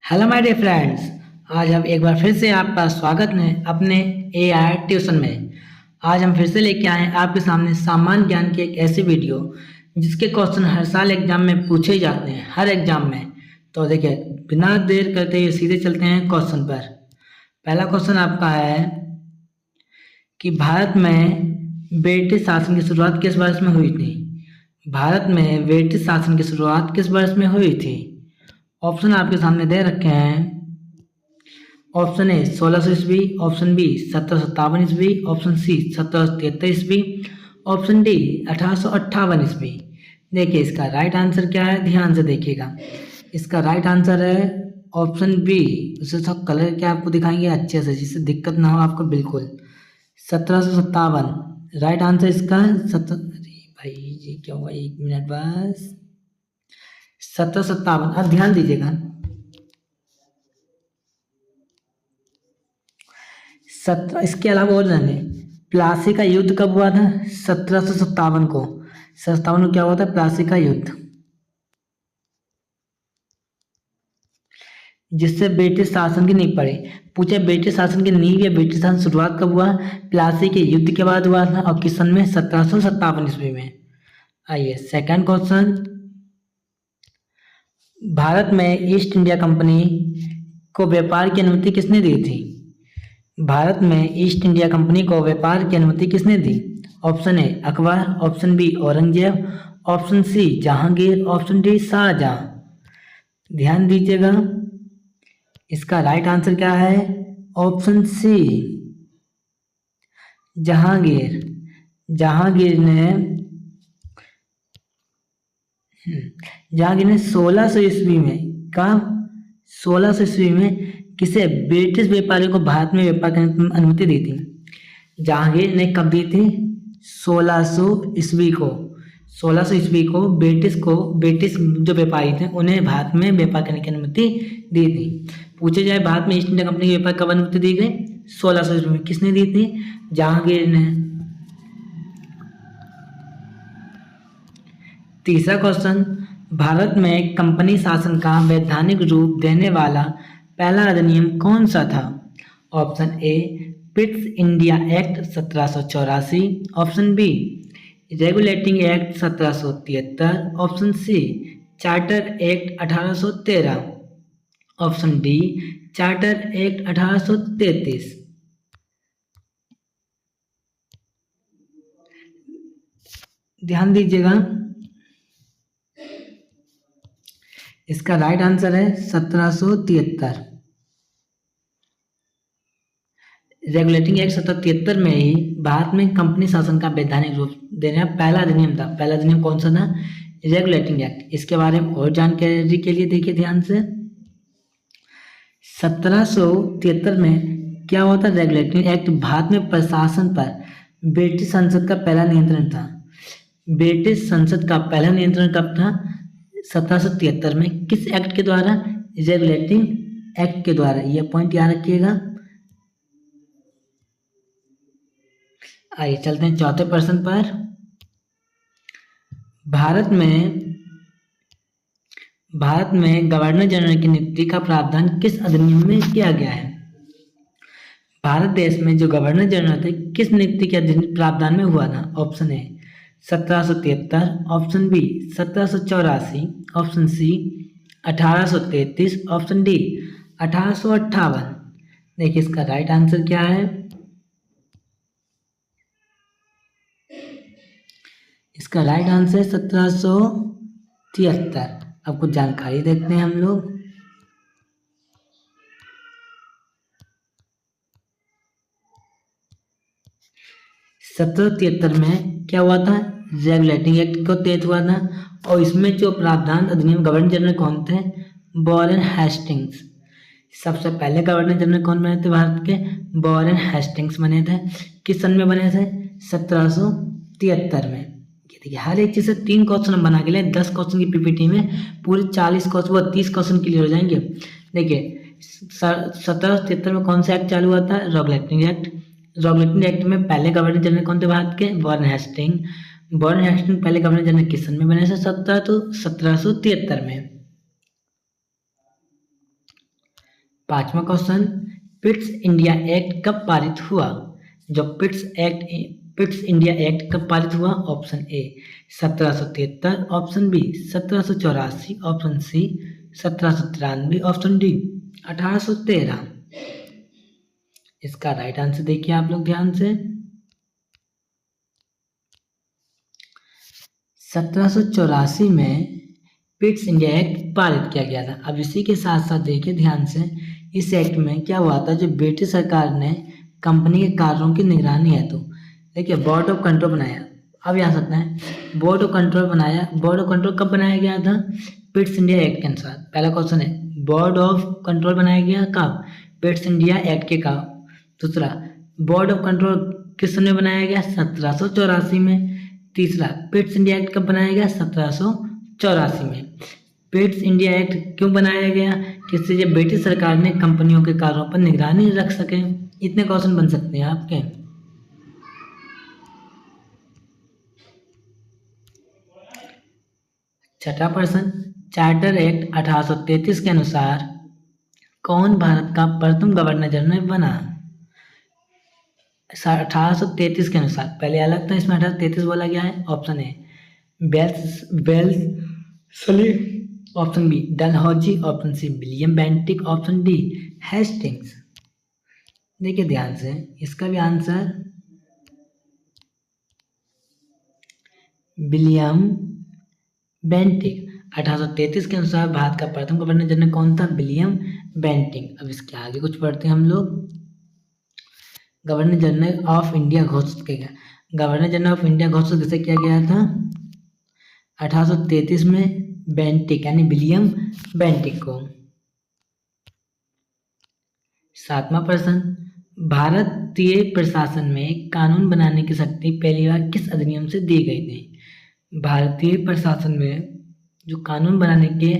Hello my dear friends. आज हम एक बार फिर से आपका स्वागत है अपने एआई ट्यूशन में। आज हम फिर से लेके आए हैं आपके सामने सामान्य ज्ञान की एक ऐसी वीडियो जिसके क्वेश्चन हर साल एग्जाम में पूछे जाते हैं, हर एग्जाम में। तो देखिए, बिना देर करते हुए सीधे चलते हैं क्वेश्चन पर। पहला क्वेश्चन आपका है कि भारत में ब्रिटिश शासन की शुरुआत किस वर्ष में हुई थी? भारत में ब्रिटिश शासन की शुरुआत किस वर्ष में हुई थी? ऑप्शन आपके सामने दे रखे हैं। ऑप्शन ए 1600 ईस्वी, ऑप्शन बी 1757 ईस्वी, ऑप्शन सी 1773 ईस्वी, ऑप्शन डी 1858 ईस्वी। देखिए, इसका राइट आंसर क्या है, ध्यान से देखिएगा। इसका राइट आंसर है ऑप्शन बी। उसे सब कलर क्या आपको दिखाएंगे अच्छे से, जिससे दिक्कत ना हो आपको बिल्कुल। 1757 राइट आंसर इसका। भाई जी क्या हुआ, एक मिनट बस। 1757, अब ध्यान दीजिएगा। इसके अलावा और जाने प्लासी का युद्ध कब हुआ था? 1757 को। 1757 को क्या हुआ था? प्लासी का युद्ध, जिससे ब्रिटिश शासन की नींव पड़ी। पूछे ब्रिटिश शासन की नींव या ब्रिटिश शासन शुरुआत कब हुआ? प्लासी के युद्ध के बाद हुआ था। और किस सन में? 1757 ईस्वी में। आइए सेकंड क्वेश्चन। भारत में ईस्ट इंडिया कंपनी को व्यापार की अनुमति किसने दी थी? भारत में ईस्ट इंडिया कंपनी को व्यापार की अनुमति किसने दी? Option A Akbar, option B Aurangzeb, option C Jahangir, option D Shah Jahan. ध्यान दीजिएगा, इसका राइट आंसर क्या है? Option C Jahangir. जहांगीर ने 1600 ईस्वी में, कहा 1600 ईस्वी में किसे ब्रिटिश व्यापारियों को भारत में व्यापार करने की अनुमति दी थी? जहांगीर ने कब दी थी? 1600 ईस्वी को। 1600 ईस्वी को ब्रिटिश जो व्यापारी थे उन्हें भारत में व्यापार करने की अनुमति दी थी। पूछे जाए भारत में ईस्ट इंडिया कंपनी के व्यापार कब अनुमति दी गई? 1600 ईस्वी में। किसने दी थी? जहांगीर ने। तीसरा क्वेश्चन, भारत में कंपनी शासन का वैधानिक रूप देने वाला पहला अधिनियम कौन सा था? Option A Pitt's India Act 1784, option B Regulating Act 1773, option C Charter Act 1813, option D Charter Act 1833। ध्यान दीजिएगा, इसका राइट आंसर है 1773। रेगुलेटिंग एक्ट 1773 में ही भारत में कंपनी शासन का वैधानिक रूप देने का पहला अधिनियम था। पहला अधिनियम कौन सा था? Regulating act. इसके बारे में और जानकारी के लिए देखिए ध्यान से। 1773 में क्या हुआ था? रेगुलेटिंग एक्ट भारत में प्रशासन पर ब्रिटिश संसद का पहला नियंत्रण था। ब्रिटिश संसद का पहला नियंत्रण कब था? 1773 में। किस एक्ट के द्वारा? रेगुलेटिंग एक्ट के द्वारा। यह पॉइंट याद रखिएगा। आइए चलते हैं चौथे प्रश्न पर। भारत में गवर्नर जनरल की नियुक्ति का प्रावधान किस अधिनियम में किया गया है? भारत देश में जो गवर्नर जनरल थे किस नियुक्ति के प्रावधान में हुआ था? Option A 1773, option B 1784, option C 1833, option D 1858। देखिए, इसका राइट आंसर क्या है? इसका राइट आंसर 1773। अब कुछ जानकारी देखते हैं हम लोग। 1773 में क्या हुआ था? रेगुलेटिंग एक्ट को तहत हुआ था। और इसमें जो प्रावधान अधिनियम गवर्नर जनरल कौन थे? Warren Hastings. सबसे पहले गवर्नर जनरल कौन बने थे भारत के? वॉरेन हेस्टिंग्स बने थे। किस सन में बने थे? 1773 में। देखिए, हर एक चीज़ से 3 क्वेश्चन हम बना के लिए 10 क्वेश्चन की पीपीटी में पूरे 40 क्वेश्चन व 30 क्वेश्चन क्लियर हो जाएंगे। देखिए, 1773 में कौन सा एक्ट चालू हुआ था? Regulating act. रेगुलेटिंग एक्ट में पहले गवर्नर जनरल कौन थे भारत के? Warren Hastings. वॉरेन हेस्टिंग पहले गवर्नर जनरल किस सन में बने थे? 1773 में। 5वां क्वेश्चन, पिट्स इंडिया एक्ट कब पारित हुआ? जो पिट्स इंडिया एक्ट कब पारित हुआ? Option A 1773, option B 1784, option C 1793, option D 1813। इसका राइट आंसर देखिए आप लोग ध्यान से। 1784 में पिट्स इंडिया एक्ट पारित किया गया था। अब इसी के साथ साथ देखिए ध्यान से, इस एक्ट में क्या हुआ था, जो ब्रिटिश सरकार ने कंपनी के कार्यों की निगरानी है तो देखिए बोर्ड ऑफ कंट्रोल बनाया। अब यहाँ सकते हैं बोर्ड ऑफ कंट्रोल बनाया। बोर्ड ऑफ कंट्रोल कब बनाया गया था? पिट्स इंडिया एक्ट के अनुसार। पहला क्वेश्चन है, बोर्ड ऑफ कंट्रोल बनाया गया कब? पिट्स इंडिया एक्ट के कब? दूसरा, बोर्ड ऑफ कंट्रोल किस सन में बनाया गया? 1784 में। तीसरा, पिट्स इंडिया एक्ट कब बनाया गया? 1784 में। पिट्स इंडिया एक्ट क्यों बनाया गया? जिससे जब ब्रिटिश सरकार ने कंपनियों के कार्यों पर निगरानी रख सके। इतने क्वेश्चन बन सकते हैं आपके। छठा प्रश्न, चार्टर एक्ट 1833 के अनुसार कौन भारत का प्रथम गवर्नर जनरल बना? 1833 के अनुसार, पहले अलग था, इसमें 1833 बोला गया है। Option A Wellesley, option B Dalhousie, option C William Bentinck, option D Hastings. देखिए ध्यान से, इसका भी आंसर विलियम बेंटिक। 1833 के अनुसार भारत का प्रथम गवर्नर जनरल कौन था? William Bentinck. अब इसके आगे कुछ पढ़ते हैं हम लोग। गवर्नर जनरल ऑफ इंडिया घोषित किया गया। गवर्नर जनरल ऑफ इंडिया घोषित किसे किया गया था? 1833 में बेंटिक यानी विलियम बेंटिक को। 7वां प्रश्न, भारतीय प्रशासन में कानून बनाने की शक्ति पहली बार किस अधिनियम से दी गई थी? भारतीय प्रशासन में जो कानून बनाने की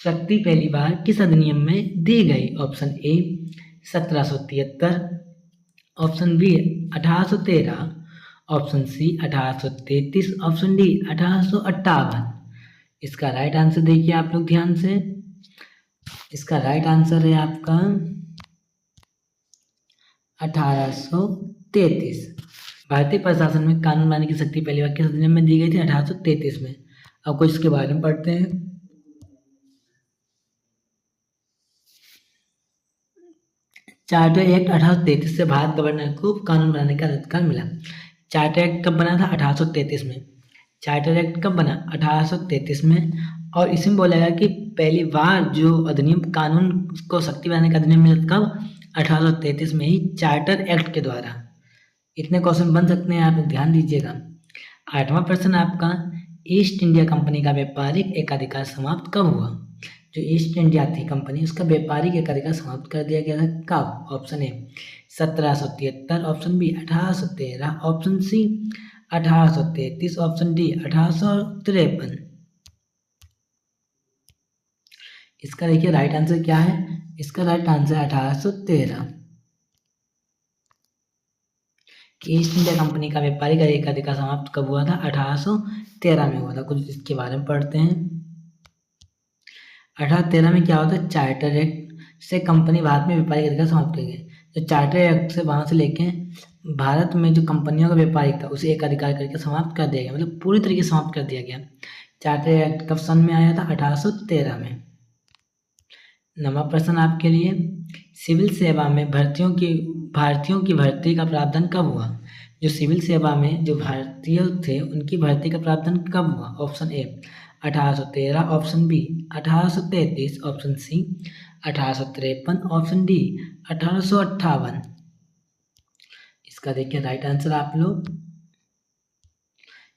शक्ति पहली बार किस अधिनियम में दी गई? Option A 1773, option B 1813, option C 1833, option D 1858। इसका राइट आंसर देखिए आप लोग ध्यान से। इसका राइट आंसर है आपका 1833। भारतीय प्रशासन में कानून बनाने की शक्ति पहली बार किस अधिनियम में दी गई थी? 1833 में। अब कुछ इसके बारे में पढ़ते हैं। चार्टर एक्ट 1833 से भारत गवर्नर को कानून बनाने का अधिकार मिला। चार्टर एक्ट कब बना था? 1833 में। चार्टर एक्ट कब बना? 1833 में। और इसमें बोला गया कि पहली बार जो अधिनियम कानून को शक्ति बनाने का अधिनियम मिला कब? 1833 में ही, चार्टर एक्ट के द्वारा। इतने क्वेश्चन बन सकते हैं, आप ध्यान दीजिएगा। 8वां प्रश्न आपका, ईस्ट इंडिया कंपनी का व्यापारिक एकाधिकार समाप्त कब हुआ? जो ईस्ट इंडिया थी कंपनी, उसका व्यापारिक एकाधिकार समाप्त कर दिया गया था कब? Option A 1773, option B 1813, option C 1833, option D 1853। इसका देखिए राइट आंसर क्या है? इसका राइट आंसर 1813। कि ईस्ट इंडिया कंपनी का व्यापारिक एकाधिकार समाप्त कब हुआ था? 1813 में हुआ था। कुछ इसके बारे में पढ़ते हैं। 1813 में क्या होता है? चार्टर एक्ट से कंपनी भारत में व्यापारिक अधिकार समाप्त कर गई। तो चार्टर एक्ट से वहाँ से लेके भारत में जो कंपनियों का व्यापारिक था उसे एक अधिकार करके समाप्त कर दिया गया, मतलब पूरी तरीके से समाप्त कर दिया गया। चार्टर एक्ट कब सन में आया था? 1813 में। 9वां प्रश्न आपके लिए, सिविल सेवा में भारतीयों की भर्ती का प्रावधान कब हुआ? जो सिविल सेवा में जो भारतीय थे उनकी भर्ती का प्रावधान कब हुआ? Option A 1813, option B 1833, option C 1853, option D 1858। इसका देखिए राइट आंसर आप लोग।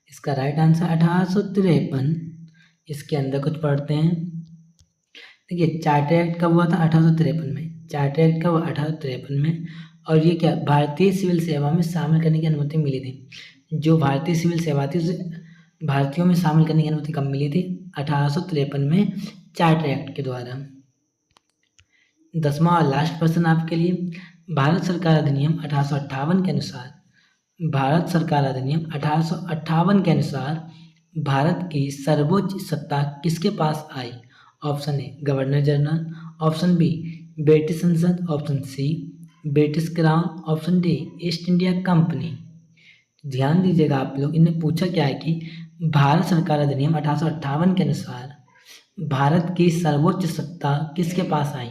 इसका राइट आंसर 1853। इसके अंदर कुछ पढ़ते हैं। देखिए चार्टर एक्ट कब हुआ था? 1853 में। चार्टर एक्ट कब हुआ? 1853 में। और ये क्या, भारतीय सिविल सेवा में शामिल करने की अनुमति मिली थी। जो भारतीय सिविल सेवा थी उसे भारतीयों में शामिल करने की अनुमति कब मिली थी? 1853 में, चार्टर एक्ट के द्वारा। 10वां और लास्ट प्रश्न आपके लिए, भारत सरकार अधिनियम 1858 के अनुसार भारत की सर्वोच्च सत्ता किसके पास आई? Option A governor general, option B British संसद, option C British crown, option D East India Company. ध्यान दीजिएगा आप लोग, इन्हें पूछा क्या है कि भारत सरकार अधिनियम 1858 के अनुसार भारत की सर्वोच्च सत्ता किसके पास आई?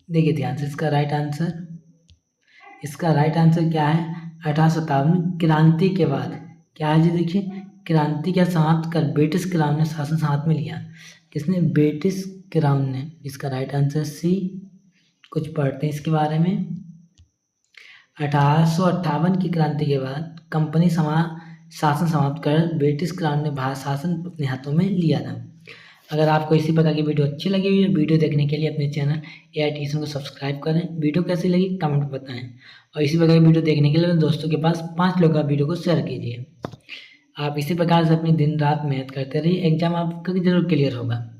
देखिए ध्यान से, इसका राइट आंसर क्या है? 1857 क्रांति के बाद। क्या है जी? देखिए, क्रांति का समाप्त कर ब्रिटिश क्राउन ने शासन हाथ में लिया। किसने? ब्रिटिश क्राउन ने। इसका राइट आंसर सी। कुछ पढ़ते हैं इसके बारे में। 1858 की क्रांति के बाद कंपनी शासन समाप्त कर ब्रिटिश क्राउन ने भारत शासन अपने हाथों में लिया था। अगर आपको इसी प्रकार की वीडियो अच्छी लगी हुई है, वीडियो देखने के लिए अपने चैनल AI ट्यूशन को सब्सक्राइब करें। वीडियो कैसी लगी कमेंट में बताएं, और इसी प्रकार की वीडियो देखने के लिए दोस्तों के पास 5 लोगों का वीडियो को शेयर कीजिए। आप इसी प्रकार से अपनी दिन रात मेहनत करते रहिए, एग्जाम आपका जरूर क्लियर होगा।